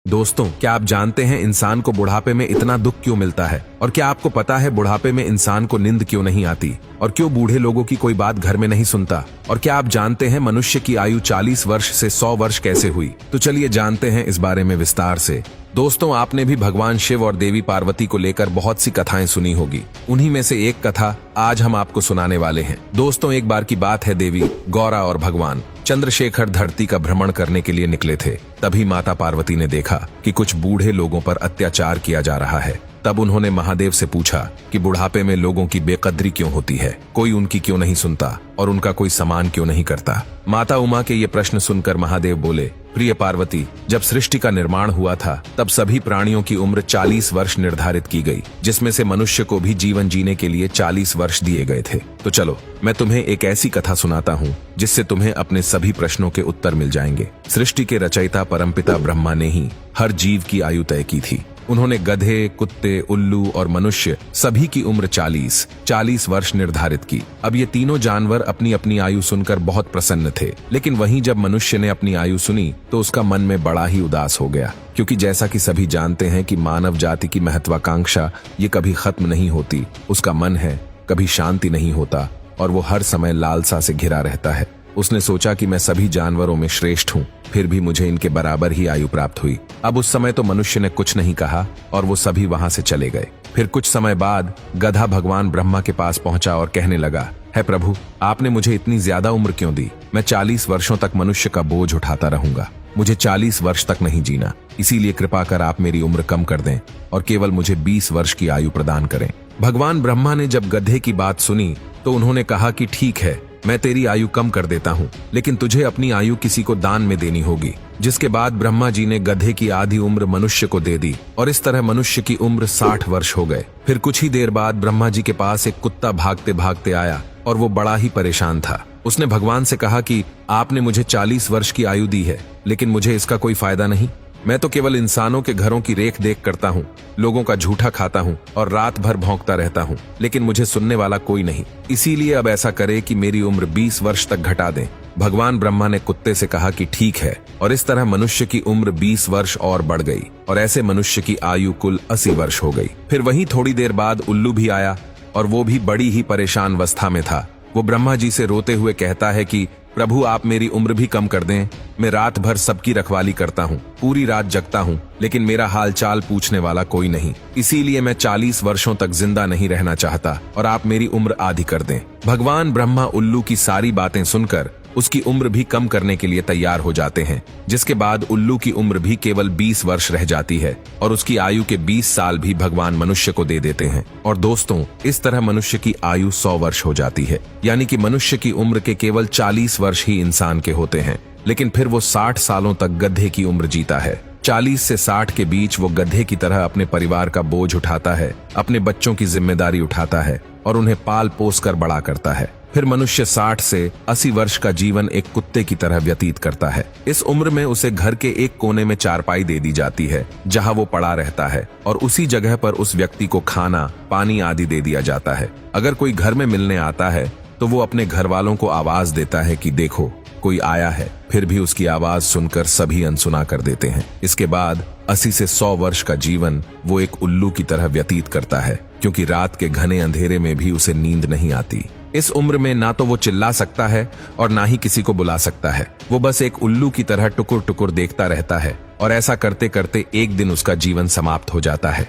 दोस्तों, क्या आप जानते हैं इंसान को बुढ़ापे में इतना दुख क्यों मिलता है? और क्या आपको पता है बुढ़ापे में इंसान को नींद क्यों नहीं आती? और क्यों बूढ़े लोगों की कोई बात घर में नहीं सुनता? और क्या आप जानते हैं मनुष्य की आयु 40 वर्ष से 100 वर्ष कैसे हुई? तो चलिए जानते हैं इस बारे में विस्तार से। दोस्तों, आपने भी भगवान शिव और देवी पार्वती को लेकर बहुत सी कथाएं सुनी होगी। उन्हीं में से एक कथा आज हम आपको सुनाने वाले हैं। दोस्तों, एक बार की बात है, देवी गौरा और भगवान चंद्रशेखर धरती का भ्रमण करने के लिए निकले थे। तभी माता पार्वती ने देखा कि कुछ बूढ़े लोगों पर अत्याचार किया जा रहा है। तब उन्होंने महादेव से पूछा कि बुढ़ापे में लोगों की बेकदरी क्यों होती है, कोई उनकी क्यों नहीं सुनता और उनका कोई सम्मान क्यों नहीं करता। माता उमा के ये प्रश्न सुनकर महादेव बोले, प्रिय पार्वती, जब सृष्टि का निर्माण हुआ था तब सभी प्राणियों की उम्र 40 वर्ष निर्धारित की गई, जिसमें से मनुष्य को भी जीवन जीने के लिए 40 वर्ष दिए गए थे। तो चलो मैं तुम्हें एक ऐसी कथा सुनाता हूँ जिससे तुम्हें अपने सभी प्रश्नों के उत्तर मिल जाएंगे। सृष्टि के रचयिता परमपिता ब्रह्मा ने ही हर जीव की आयु तय की थी। उन्होंने गधे, कुत्ते, उल्लू और मनुष्य सभी की उम्र 40 वर्ष निर्धारित की। अब ये तीनों जानवर अपनी अपनी आयु सुनकर बहुत प्रसन्न थे, लेकिन वहीं जब मनुष्य ने अपनी आयु सुनी तो उसका मन में बड़ा ही उदास हो गया, क्योंकि जैसा कि सभी जानते हैं कि मानव जाति की महत्वाकांक्षा ये कभी खत्म नहीं होती। उसका मन है, कभी शांति नहीं होता और वो हर समय लालसा से घिरा रहता है। उसने सोचा कि मैं सभी जानवरों में श्रेष्ठ हूँ, फिर भी मुझे इनके बराबर ही आयु प्राप्त हुई। अब उस समय तो मनुष्य ने कुछ नहीं कहा और वो सभी वहां से चले गए। फिर कुछ समय बाद गधा भगवान ब्रह्मा के पास पहुंचा और कहने लगा, है प्रभु, आपने मुझे इतनी ज्यादा उम्र क्यों दी? मैं 40 वर्षों तक मनुष्य का बोझ उठाता रहूंगा। मुझे 40 वर्ष तक नहीं जीना, इसीलिए कृपा कर आप मेरी उम्र कम कर दें और केवल मुझे 20 वर्ष की आयु प्रदान करें। भगवान ब्रह्मा ने जब गधे की बात सुनी तो उन्होंने कहा कि ठीक है, मैं तेरी आयु कम कर देता हूँ, लेकिन तुझे अपनी आयु किसी को दान में देनी होगी। जिसके बाद ब्रह्मा जी ने गधे की आधी उम्र मनुष्य को दे दी और इस तरह मनुष्य की उम्र 60 वर्ष हो गए। फिर कुछ ही देर बाद ब्रह्मा जी के पास एक कुत्ता भागते भागते आया और वो बड़ा ही परेशान था। उसने भगवान से कहा कि आपने मुझे 40 वर्ष की आयु दी है, लेकिन मुझे इसका कोई फायदा नहीं। मैं तो केवल इंसानों के घरों की रेख देख करता हूँ, लोगों का झूठा खाता हूँ और रात भर भौंकता रहता हूँ, लेकिन मुझे सुनने वाला कोई नहीं। इसीलिए अब ऐसा करे कि मेरी उम्र 20 वर्ष तक घटा दें। भगवान ब्रह्मा ने कुत्ते से कहा कि ठीक है, और इस तरह मनुष्य की उम्र 20 वर्ष और बढ़ गई और ऐसे मनुष्य की आयु कुल 80 वर्ष हो गई। फिर वहीं थोड़ी देर बाद उल्लू भी आया और वो भी बड़ी ही परेशान अवस्था में था। वो ब्रह्मा जी से रोते हुए कहता है कि प्रभु, आप मेरी उम्र भी कम कर दें। मैं रात भर सबकी रखवाली करता हूँ, पूरी रात जगता हूँ, लेकिन मेरा हाल चाल पूछने वाला कोई नहीं। इसीलिए मैं 40 वर्षों तक जिंदा नहीं रहना चाहता और आप मेरी उम्र आधी कर दें। भगवान ब्रह्मा उल्लू की सारी बातें सुनकर उसकी उम्र भी कम करने के लिए तैयार हो जाते हैं, जिसके बाद उल्लू की उम्र भी केवल 20 वर्ष रह जाती है और उसकी आयु के 20 साल भी भगवान मनुष्य को दे देते हैं। और दोस्तों, इस तरह मनुष्य की आयु 100 वर्ष हो जाती है, यानी कि मनुष्य की उम्र के केवल 40 वर्ष ही इंसान के होते हैं, लेकिन फिर वो 60 सालों तक गधे की उम्र जीता है। 40 से 60 के बीच वो गधे की तरह अपने परिवार का बोझ उठाता है, अपने बच्चों की जिम्मेदारी उठाता है और उन्हें पाल पोस कर बड़ा करता है। फिर मनुष्य 60 से 80 वर्ष का जीवन एक कुत्ते की तरह व्यतीत करता है। इस उम्र में उसे घर के एक कोने में चारपाई दे दी जाती है जहां वो पड़ा रहता है और उसी जगह पर उस व्यक्ति को खाना, पानी आदि दे दिया जाता है। अगर कोई घर में मिलने आता है तो वो अपने घर वालों को आवाज देता है कि देखो, कोई आया है। फिर भी उसकी आवाज सुनकर सभी अनसुना कर देते हैं। इसके बाद 80 से 100 वर्ष का जीवन वो एक उल्लू की तरह व्यतीत करता है, क्योंकि रात के घने अंधेरे में भी उसे नींद नहीं आती। इस उम्र में ना तो वो चिल्ला सकता है और ना ही किसी को बुला सकता है। वो बस एक उल्लू की तरह टुकुर टुकुर देखता रहता है और ऐसा करते करते एक दिन उसका जीवन समाप्त हो जाता है।